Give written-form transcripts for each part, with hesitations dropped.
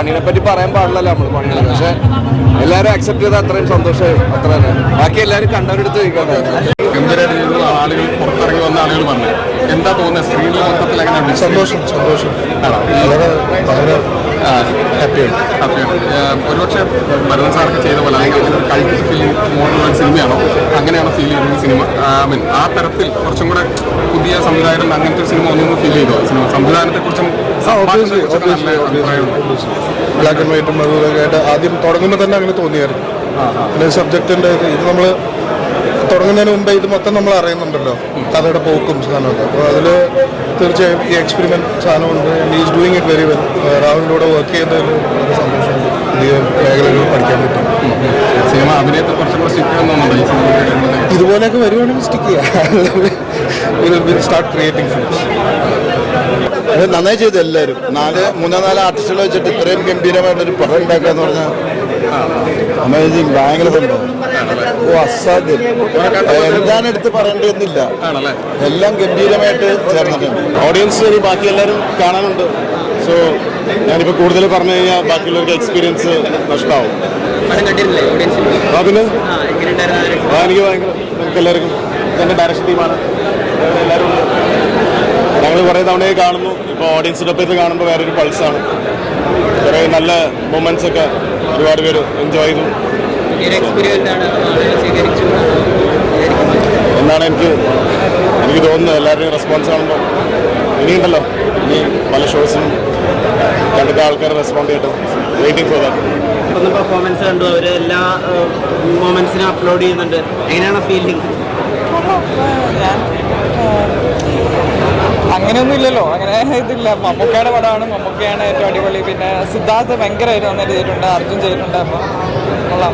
പണിയെ പറ്റി പറയാൻ പാടില്ലല്ലോ നമ്മൾ പണികൾ, പക്ഷെ എല്ലാവരും അക്സെപ്റ്റ് ചെയ്ത് അത്രയും സന്തോഷമായി. അത്ര തന്നെ. ബാക്കി എല്ലാവരും കണ്ടവരെടുത്ത് ചോദിക്കാതെ ആളുകൾ പുറത്തിറങ്ങി വന്ന ആളുകൾ പറഞ്ഞു എന്താ തോന്നുന്നത് സ്ക്രീനിൽ മൊത്തത്തിൽ എങ്ങനെയാണ്? സന്തോഷം വളരെ ഹാപ്പിയാണ്. ഒരുപക്ഷെ ഭരതൻ സാറൊക്കെ ചെയ്ത പോലെ അല്ലെങ്കിൽ അങ്ങനെ കഴിപ്പിച്ച ഫീലിംഗ് മോഡലുള്ള സിനിമയാണോ? അങ്ങനെയാണോ ഫീൽ ചെയ്യുന്നത് സിനിമ? മീൻ ആ തരത്തിൽ കുറച്ചും കൂടെ പുതിയ സംവിധാനം അങ്ങനത്തെ സിനിമ ഒന്നും ഫീൽ ചെയ്തോ? സിനിമ സംവിധാനത്തെക്കുറിച്ചും ബ്ലാക്ക് ആൻഡ് വൈറ്റും അതുപോലെ ആയിട്ട് ആദ്യം തുടങ്ങുമ്പോൾ തന്നെ അങ്ങനെ തോന്നിയായിരുന്നു. പിന്നെ സബ്ജക്റ്റിൻ്റെ ഇത് നമ്മൾ തുടങ്ങുന്നതിന് മുമ്പേ ഇത് മൊത്തം നമ്മൾ അറിയുന്നുണ്ടല്ലോ, കഥയുടെ പോക്കും സാധനമൊക്കെ. അപ്പോൾ അതിൽ തീർച്ചയായും ഈ എക്സ്പെരിമെൻറ്റ് സാധനമുണ്ട്. Is doing it very well. രാഹുലിൻ്റെ കൂടെ വർക്ക് ചെയ്യുന്നതിൽ വളരെ സന്തോഷമുണ്ട്. പുതിയ മേഖലകൾ പഠിക്കാൻ പറ്റും. സിനിമ അഭിനയത്തെ കുറച്ചും കൂടെ സ്റ്റിക്ക് ചെയ്യുന്നുണ്ടോ? ഇതുപോലെയൊക്കെ വരുവാണെങ്കിൽ സ്റ്റിക്ക് ചെയ്യാം. Start creating films. അത് നന്നായി ചെയ്തു എല്ലാവരും. 3-4 ആർട്ടിസ്റ്റുകൾ വെച്ചിട്ട് ഇത്രയും ഗംഭീരമായിട്ടൊരു പടം ഉണ്ടാക്കുക എന്ന് പറഞ്ഞാൽ അമേസിങ്. ഭയങ്കര സംഭവം. അസാധ്യം. എന്താണ് എടുത്ത് പറയേണ്ടതെന്നില്ല. എല്ലാം ഗംഭീരമായിട്ട് ചേർന്നിട്ടുണ്ട്. ഓഡിയൻസ് ഇനി ബാക്കി എല്ലാവരും കാണാനുണ്ട്. സോ ഞാനിപ്പോൾ കൂടുതൽ പറഞ്ഞു കഴിഞ്ഞാൽ ബാക്കിയുള്ളവർക്ക് എക്സ്പീരിയൻസ് നഷ്ടമാവും. പിന്നെ എനിക്ക് ഭയങ്കര നമുക്ക് എല്ലാവർക്കും എൻ്റെ ഡയറക്ഷൻ ടീമാണ്, എല്ലാവരും ഉണ്ട്. ഞങ്ങൾ കുറേ തവണയായി കാണുന്നു. ഇപ്പോൾ ഓഡിയൻസിൻ്റെ ഒപ്പം ഇത് കാണുമ്പോൾ വേറൊരു പൾസാണ്. കുറേ നല്ല മൊമെൻറ്റ്സ് ഒക്കെ ഒരുപാട് പേര് എൻജോയ് ചെയ്തു എന്നാണ് എനിക്ക് തോന്നുന്നത്. എല്ലാവരുടെയും റെസ്പോൺസ് കാണുമ്പോൾ ഇനിയുണ്ടല്ലോ, ഇനി പല ഷോസിനും കണ്ടിട്ട് ആൾക്കാർ റെസ്പോണ്ട് ചെയ്യട്ടെ. Waiting for that. പെർഫോമൻസ് കണ്ടു, അവർ എല്ലാ മൊമെന്റ്സിനും അപ്ലോഡ് ചെയ്യുന്നുണ്ട്. എങ്ങനെയാണ് ഫീലിംഗ്? അങ്ങനെയൊന്നും ഇല്ലല്ലോ, അങ്ങനെ ഇതില്ല. മമ്മൂക്കയുടെ പടമാണ്, മമ്മൂക്കയാണ് ഏറ്റവും അടിപൊളി. പിന്നെ സിദ്ധാർത്ഥ് ഭയങ്കരമായിട്ട് നന്നായിട്ട് ചെയ്തിട്ടുണ്ട്, അർജുൻ ചെയ്തിട്ടുണ്ട്. അപ്പോൾ കൊള്ളാം.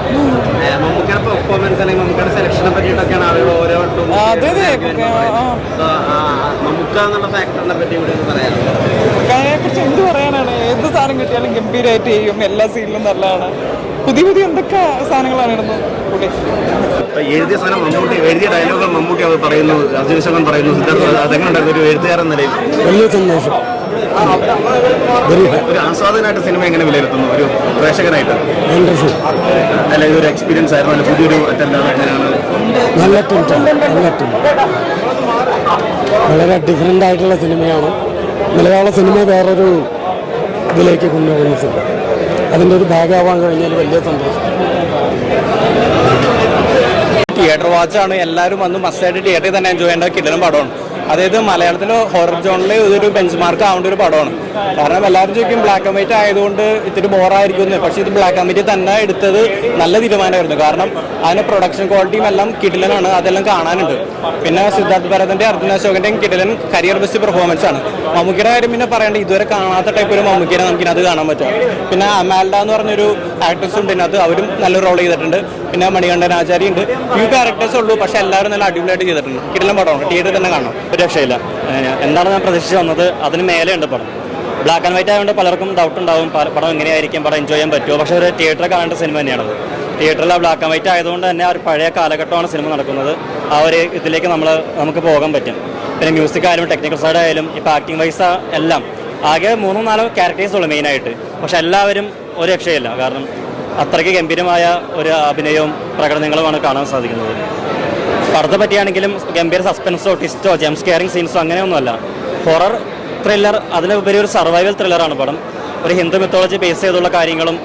മമ്മൂക്കയുടെ പെർഫോമൻസ് അല്ലെങ്കിൽ മമ്മൂക്കയുടെ സെലക്ഷനെ പറ്റിയിട്ടൊക്കെയാണ് ആളുകൾ ഓരോ അതെ മമ്മൂക്ക എന്നുള്ള ഫാക്ടറിനെ പറ്റി ഇവിടെ പറയാം. മമ്മൂക്കയെ കുറിച്ച് എന്ത് പറയാനാണ്? ഏത് സാധനം കിട്ടിയാലും ഗംഭീരമായിട്ട് ചെയ്യും. എല്ലാ സീനിലും നല്ലതാണ്. പുതിയ എന്തൊക്കെ സാധനങ്ങളാണ് ഇടുന്നത് കൂടി. എഴുതിയ സാധനം മമ്മൂട്ടി എഴുതിയ ഡയലോഗ് മമ്മൂട്ടി അത് പറയുന്നു, അർജുൻ ശങ്കർ പറയുന്നു, സിദ്ധാർത്ഥ. അതെങ്ങനെയുണ്ടായിരുന്നു ഒരു എഴുത്തുകാരൻ നിലയിൽ? വലിയ സന്തോഷം. ഒരു ആസ്വാദകനായിട്ട് സിനിമ എങ്ങനെ വിലയിരുത്തുന്നു? ഒരു പ്രേക്ഷകനായിട്ട് വണ്ടർഫുൾ. അല്ല, ഇതൊരു എക്സ്പീരിയൻസ് ആയിരുന്നു, അല്ല പുതിയൊരു അറ്റൻഡാണ്? എങ്ങനെയാണ്? നല്ല അറ്റംപ്റ്റ്. വളരെ ഡിഫറെൻ്റ് ആയിട്ടുള്ള സിനിമയാണ്. മലയാള സിനിമ വേറൊരു ഇതിലേക്ക് കൊണ്ടുപോകുന്ന സിനിമ. അതിൻ്റെ ഒരു ഭാഗമാവാൻ കഴിഞ്ഞാൽ വലിയ സന്തോഷം. തിയേറ്റർ വാച്ചാണ്. എല്ലാവരും വന്ന് മസ്റ്റായിട്ട് തിയേറ്ററിൽ തന്നെ എൻജോയ് ചെയ്യേണ്ട കിടലൻ പടമാണ്. അതായത് മലയാളത്തിൽ ഹൊറർ ജോണിൽ ഇതൊരു ബെഞ്ച് മാർക്ക് ആവേണ്ട ഒരു പടമാണ്. കാരണം എല്ലാവരും ചോദിക്കും ബ്ലാക്ക് ആൻഡ് വൈറ്റ് ആയതുകൊണ്ട് ഇത്തിരി ബോറായിരിക്കും. പക്ഷേ ഇത് ബ്ലാക്ക് ആൻഡ് വൈറ്റ് തന്നെ എടുത്തത് നല്ല തീരുമാനമായിരുന്നു. കാരണം അതിന് പ്രൊഡക്ഷൻ ക്വാളിറ്റിയും എല്ലാം കിടിലനാണ്, അതെല്ലാം കാണാനുണ്ട്. പിന്നെ സിദ്ധാർത്ഥ് ഭരതൻ്റെ അർജുൻ അശോകൻ്റെയും കിടിലൻ കരിയർ ബെസ്റ്റ് പെർഫോമൻസ് ആണ്. മമ്മൂക്കിയുടെ കാര്യം പിന്നെ പറയേണ്ടത് ഇതുവരെ കാണാത്ത ടൈപ്പ് ഒരു മമ്മൂക്കിനെ നമുക്കിനത് കാണാൻ പറ്റും. പിന്നെ അമാൽഡ എന്ന് പറഞ്ഞൊരു ആക്ട്രസ് ഉണ്ട് ഇതിനകത്ത്, അവരും നല്ലൊരു റോൾ ചെയ്തിട്ടുണ്ട്. പിന്നെ മണികണ്ഠൻ ആചാര്യ ഉണ്ട്. ഫ്യൂ ക്യാരക്ടേഴ്സ് ഉള്ളൂ, പക്ഷേ എല്ലാവരും നല്ല അടിപൊളിയായിട്ട് ചെയ്തിട്ടുണ്ട്. കിടിലൻ പടമാണ്, തിയേറ്ററിൽ തന്നെ കാണാം. ഒരു രക്ഷയില്ല. എന്താണ് ഞാൻ പ്രതീക്ഷിച്ച് വന്നത് അതിന് മേലെയുണ്ട് പടം. ബ്ലാക്ക് ആൻഡ് വൈറ്റ് ആയതുകൊണ്ട് പലർക്കും ഡൗട്ട് ഉണ്ടാവും, പടം എങ്ങനെയായിരിക്കും, പടം എൻജോയ് ചെയ്യാൻ പറ്റുമോ. പക്ഷേ ഒരു തിയേറ്ററിൽ കാണേണ്ട സിനിമ തന്നെയാണത്. തിയേറ്ററിൽ ബ്ലാക്ക് ആൻഡ് വൈറ്റ് ആയതുകൊണ്ട് തന്നെ ഒരു പഴയ കാലഘട്ടമാണ് സിനിമ നടക്കുന്നത്. ആ ഒരു ഇതിലേക്ക് നമുക്ക് പോകാൻ പറ്റും. പിന്നെ മ്യൂസിക് ആയാലും ടെക്നിക്കൽ സൈഡ് ആയാലും ഇപ്പോൾ ആക്ടിങ് വൈസ് എല്ലാം ആകെ 3-4 ക്യാരക്ടേഴ്സ് ഉള്ളൂ മെയിനായിട്ട്. പക്ഷെ എല്ലാവരും ഒരു രക്ഷയില്ല. കാരണം അത്രയ്ക്ക് ഗംഭീരമായ ഒരു അഭിനയവും പ്രകടനങ്ങളുമാണ് കാണാൻ സാധിക്കുന്നത്. പടത്തെ പറ്റിയാണെങ്കിലും ഗംഭീര സസ്പെൻസോ ട്വിസ്റ്റോ ജംപ് സ്കെയറിംഗ് സീൻസോ അങ്ങനെയൊന്നുമല്ല. ഹൊറർ ത്രില്ലർ, അതിനുപരി ഒരു സർവൈവൽ ത്രില്ലറാണ് പടം. ഒരു ഹിന്ദു മിത്തോളജി ബേസ് ചെയ്തുള്ള കാര്യങ്ങളും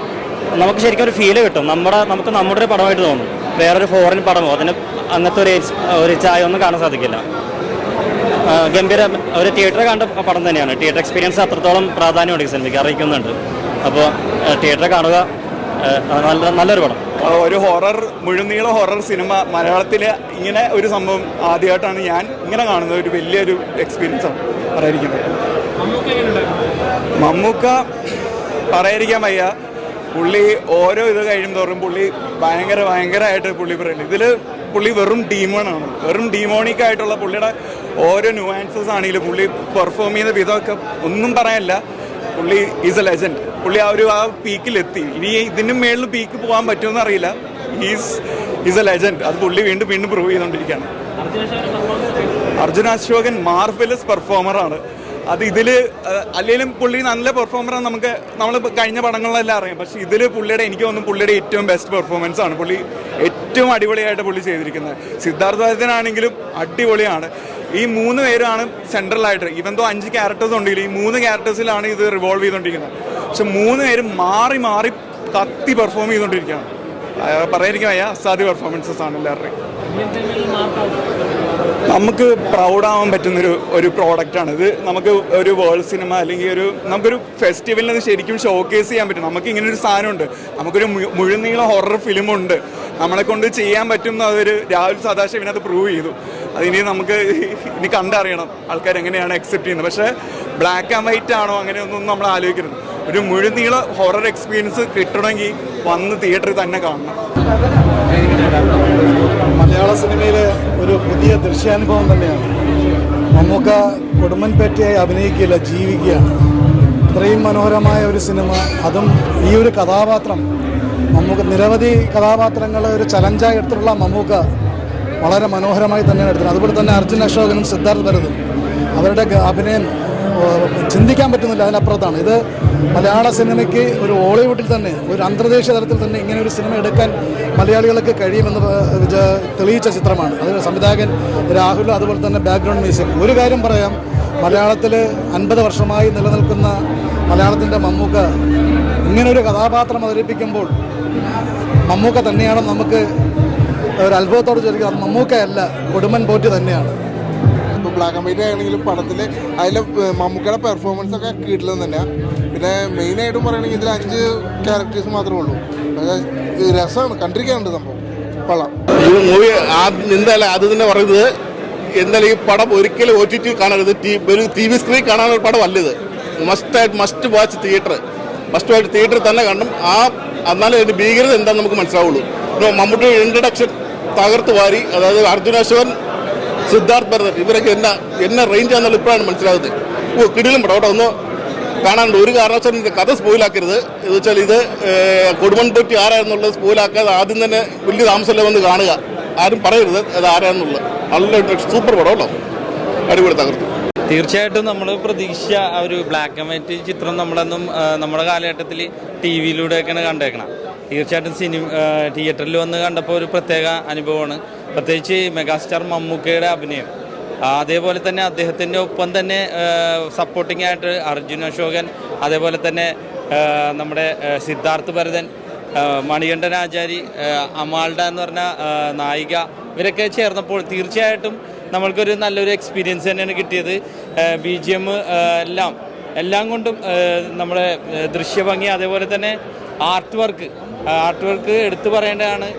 നമുക്ക് ശരിക്കും ഒരു ഫീല് കിട്ടും. നമുക്ക് നമ്മുടെ ഒരു പടമായിട്ട് തോന്നും. വേറൊരു ഫോറിൻ പടമോ അതിന് അങ്ങനത്തെ ഒരു ചായ ഒന്നും കാണാൻ സാധിക്കില്ല. ഗംഭീര ഒരു തിയേറ്റർ കണ്ട പടം തന്നെയാണ്. തിയേറ്റർ എക്സ്പീരിയൻസ് അത്രത്തോളം പ്രാധാന്യമുണ്ട് ഈ സിനിമയ്ക്ക്, അറിയിക്കുന്നുണ്ട്. അപ്പോൾ തിയേറ്ററിൽ കാണുക, നല്ലൊരു പടം. ഒരു ഹൊറർ, മുഴുനീള ഹൊറർ സിനിമ മലയാളത്തിൽ ഇങ്ങനെ ഒരു സംഭവം ആദ്യമായിട്ടാണ് ഞാൻ ഇങ്ങനെ കാണുന്നത്. ഒരു വലിയൊരു എക്സ്പീരിയൻസാണ് പറയാതിരിക്കുന്നത്. മമ്മൂക്ക പറയാതിരിക്കാൻ വയ്യ. പുള്ളി ഓരോ ഇത് കഴിയുന്തോറും പുള്ളി ഭയങ്കരമായിട്ട് പുള്ളി പറയുന്നത്. ഇതിൽ പുള്ളി വെറും ഡീമോണാണ്, വെറും ഡീമോണിക്കായിട്ടുള്ള പുള്ളിയുടെ ഓരോ ന്യൂആൻസസ് ആണെങ്കിലും പുള്ളി പെർഫോം ചെയ്യുന്ന വിധമൊക്കെ ഒന്നും പറയാനില്ല. പുള്ളി ഈസ് എ ലെജൻഡ്. പുള്ളി ആ പീക്കിലെത്തി. ഇനി ഇതിനും മേളിൽ പീക്ക് പോകാൻ പറ്റുമെന്ന് അറിയില്ല. Is A legend. അത് പുള്ളി വീണ്ടും പ്രൂവ് ചെയ്തുകൊണ്ടിരിക്കുകയാണ്. അർജുൻ അശോകൻ മാർവെലസ് പെർഫോമറാണ്. അത് ഇതിൽ അല്ലെങ്കിലും പുള്ളി നല്ല പെർഫോമറാണ്. നമ്മൾ കഴിഞ്ഞ പടങ്ങളിലെല്ലാം അറിയാം. പക്ഷേ ഇതിൽ പുള്ളിയുടെ എനിക്ക് തോന്നുന്നു പുള്ളിയുടെ ഏറ്റവും ബെസ്റ്റ് പെർഫോമൻസ് ആണ്. പുള്ളി ഏറ്റവും അടിപൊളിയായിട്ട് പുള്ളി ചെയ്തിരിക്കുന്നത്. സിദ്ധാർത്ഥ് ഭരതനാണെങ്കിലും അടിപൊളിയാണ്. ഈ 3 പേരാണ് സെൻട്രലായിട്ട്. ഇവൻ തോ 5 ക്യാരക്ടേഴ്സ് ഉണ്ടെങ്കിൽ ഈ 3 ക്യാരക്ടേഴ്സിലാണ് ഇത് റിവോൾവ് ചെയ്തുകൊണ്ടിരിക്കുന്നത്. പക്ഷെ 3 പേരും മാറി മാറി കത്തി പെർഫോം ചെയ്തുകൊണ്ടിരിക്കുകയാണ്. പറയാതിരിക്കും വയ്യ, അസാധ്യ പെർഫോമൻസസ് ആണ് എല്ലാവരുടെയും. നമുക്ക് പ്രൗഡാവാൻ പറ്റുന്നൊരു പ്രോഡക്റ്റാണ് ഇത്. നമുക്ക് ഒരു വേൾഡ് സിനിമ അല്ലെങ്കിൽ നമുക്കൊരു ഫെസ്റ്റിവലിന് ഇത് ശരിക്കും ഷോക്കേസ് ചെയ്യാൻ പറ്റും. നമുക്ക് ഇങ്ങനൊരു സാധനമുണ്ട്, നമുക്കൊരു മുഴുനീള ഹൊറർ ഫിലിമുണ്ട്, നമ്മളെ കൊണ്ട് ചെയ്യാൻ പറ്റും എന്ന് അതൊരു രാഹുൽ സദാശിവൻ അത് പ്രൂവ് ചെയ്തു. അതിനി നമുക്ക് ഇനി കണ്ടറിയണം ആൾക്കാർ എങ്ങനെയാണ് അക്സെപ്റ്റ് ചെയ്യുന്നത്. പക്ഷേ ബ്ലാക്ക് ആൻഡ് വൈറ്റ് ആണോ അങ്ങനെയൊന്നും നമ്മൾ ആലോചിക്കരുത്. ഒരു മുഴുനീള ഹൊറർ എക്സ്പീരിയൻസ് കിട്ടണമെങ്കിൽ വന്ന് തിയേറ്ററിൽ തന്നെ കാണണം. മലയാള സിനിമയിലെ ഒരു പുതിയ ദൃശ്യാനുഭവം തന്നെയാണ്. മമ്മൂക്ക കൊടുമൻപേറ്റയായി അഭിനയിക്കുകയില്ല, ജീവിക്കുകയാണ്. ഇത്രയും മനോഹരമായ ഒരു സിനിമ, അതും ഈ ഒരു കഥാപാത്രം മമ്മൂക്ക നിരവധി കഥാപാത്രങ്ങൾ ഒരു ചലഞ്ചായി എടുത്തിട്ടുള്ള മമ്മൂക്ക വളരെ മനോഹരമായി തന്നെയാണ് എടുത്തത്. അതുപോലെ തന്നെ അർജുൻ അശോകനും സിദ്ധാർത്ഥ് ഭരതും അവരുടെ അഭിനയം ചിന്തിക്കാൻ പറ്റുന്നില്ല, അതിനപ്പുറത്താണ്. ഇത് മലയാള സിനിമയ്ക്ക് ഒരു ഹോളിവുഡിൽ തന്നെ ഒരു അന്തർദേശീയ തലത്തിൽ തന്നെ ഇങ്ങനെ ഒരു സിനിമ എടുക്കാൻ മലയാളികൾക്ക് കഴിയുമെന്ന് തെളിയിച്ച ചിത്രമാണ്. അത് സംവിധായകൻ രാഹുൽ, അതുപോലെ തന്നെ ബാക്ക്ഗ്രൗണ്ട് മ്യൂസിക്. ഒരു കാര്യം പറയാം, മലയാളത്തിൽ 50 വർഷമായി നിലനിൽക്കുന്ന മലയാളത്തിൻ്റെ മമ്മൂക്ക ഇങ്ങനൊരു കഥാപാത്രം അവതരിപ്പിക്കുമ്പോൾ മമ്മൂക്ക തന്നെയാണ് നമുക്ക് ഒരു അത്ഭുതത്തോട് ചോദിക്കുന്നത്. അത് മമ്മൂക്കയല്ല, കൊടുമൻ പോറ്റി തന്നെയാണ്. ഇപ്പോൾ ബ്ലാക്ക് ആൻഡ് വൈറ്റ് ആണെങ്കിലും പടത്തിൽ അതിൽ മമ്മൂക്കയുടെ പെർഫോമൻസ് ഒക്കെ കിട്ടില്ലെന്ന് തന്നെയാണ്. പിന്നെ മെയിനായിട്ടും പറയുകയാണെങ്കിൽ ഇതിൽ 5 ക്യാരക്ടേഴ്സ് മാത്രമേ ഉള്ളൂ. രസമാണ്, കണ്ടിരിക്കാനുണ്ട് സംഭവം, കൊള്ളാം. ഈ മൂവി എന്തായാലും അത് തന്നെ പറയുന്നത്, എന്തായാലും ഈ പടം ഒരിക്കലും OTT കാണരുത്, ഒരു TV സ്ക്രീൻ കാണാനൊരു പടം അല്ലത്. മസ്റ്റ് വാച്ച് തിയേറ്ററിൽ തന്നെ കാണണം. എന്നാലും അതിൻ്റെ ഭീകരത എന്താണെന്ന് നമുക്ക് മനസ്സിലാവുള്ളൂ. മമ്മൂട്ടിയുടെ ഇൻട്രഡക്ഷൻ തകർത്ത് വാരി, അതായത് അർജുൻ അശോകൻ, സിദ്ധാർത്ഥ് ഭരതൻ, ഇവരൊക്കെ എന്നെ റേഞ്ചാണെന്നുള്ള ഇപ്പോഴാണ് മനസ്സിലാകുന്നത്. കിടിലും പടം കേട്ടോ, ഒന്ന് കാണാനുണ്ട്. ഒരു കാരണവശാലും ഇതിൻ്റെ കഥ സ്പോയിലാക്കരുത്. എന്ന് വെച്ചാൽ ഇത് കൊടുമൺ പോറ്റി ആരാണെന്നുള്ളത് സ്പോയിലാക്കാതെ ആദ്യം തന്നെ വലിയ താമസമല്ല വന്ന് കാണുക. ആരും പറയരുത് അത് ആരാണെന്നുള്ളത്. നല്ല സൂപ്പർ പടം കേട്ടോ, അടിപൊളി തകർത്തു. തീർച്ചയായിട്ടും നമ്മൾ പ്രതീക്ഷിച്ച ഒരു ബ്ലാക്ക് ആൻഡ് വൈറ്റ് ചിത്രം നമ്മളെന്നും നമ്മുടെ കാലഘട്ടത്തിൽ TV-യിലൂടെയൊക്കെയാണ് കണ്ടേക്കണം. തീർച്ചയായിട്ടും തിയേറ്ററിൽ വന്ന് കണ്ടപ്പോൾ ഒരു പ്രത്യേക അനുഭവമാണ്. പ്രത്യേകിച്ച് മെഗാസ്റ്റാർ മമ്മൂക്കയുടെ അഭിനയം, അതേപോലെ തന്നെ അദ്ദേഹത്തിൻ്റെ ഒപ്പം തന്നെ സപ്പോർട്ടിംഗ് ആയിട്ട് അർജുൻ അശോകൻ, അതേപോലെ തന്നെ നമ്മുടെ സിദ്ധാർത്ഥ് ഭരതൻ, മണികണ്ഠൻ ആചാരി, അമാൽഡ എന്ന് പറഞ്ഞ നായിക, ഇവരൊക്കെ ചേർന്നപ്പോൾ തീർച്ചയായിട്ടും നമ്മൾക്കൊരു നല്ലൊരു എക്സ്പീരിയൻസ് തന്നെയാണ് കിട്ടിയത്. BGM എല്ലാം കൊണ്ടും നമ്മുടെ ദൃശ്യഭംഗി, അതേപോലെ തന്നെ ആർട്ട് വർക്ക് എടുത്തു പറയേണ്ടതാണ്.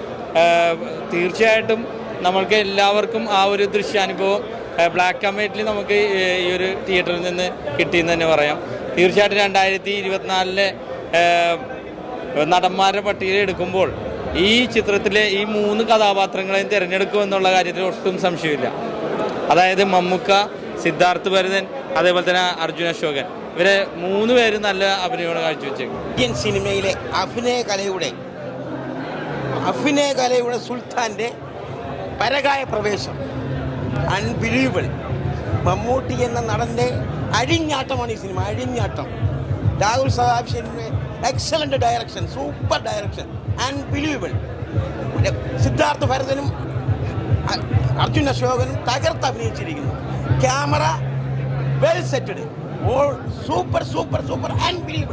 തീർച്ചയായിട്ടും നമ്മൾക്ക് എല്ലാവർക്കും ആ ഒരു ദൃശ്യാനുഭവം ബ്ലാക്ക് ആൻഡ് വൈറ്റിൽ നമുക്ക് ഈ ഒരു തിയേറ്ററിൽ നിന്ന് കിട്ടിയെന്ന് തന്നെ പറയാം. തീർച്ചയായിട്ടും 2024 നടന്മാരുടെ പട്ടികയിൽ എടുക്കുമ്പോൾ ഈ ചിത്രത്തിലെ ഈ 3 കഥാപാത്രങ്ങളെയും തിരഞ്ഞെടുക്കുമെന്നുള്ള കാര്യത്തിൽ ഒട്ടും സംശയമില്ല. അതായത് മമ്മൂക്ക, സിദ്ധാർത്ഥ് ഭരതൻ, അതേപോലെ തന്നെ അർജുൻ അശോകൻ, ഇവരെ 3 പേരും നല്ല അഭിനയമാണ് കാഴ്ചവെച്ചേക്കും. ഇന്ത്യൻ സിനിമയിലെ അഭിനയകലയുടെ സുൽത്താൻ്റെ പരകായ പ്രവേശം അൺബിലീവബിൾ. മമ്മൂട്ടി എന്ന നടൻ്റെ അഴിഞ്ഞാട്ടമാണ് ഈ സിനിമ, അഴിഞ്ഞാട്ടം. രാഹുൽ സദാശിവന്റെ excellent direction, super direction, unbelievable. Siddharth ഭരതനും അർജുൻ അശോകനും തകർത്ത് അഭിനയിച്ചിരിക്കുന്നു. Camera well setted, all super unbelievable.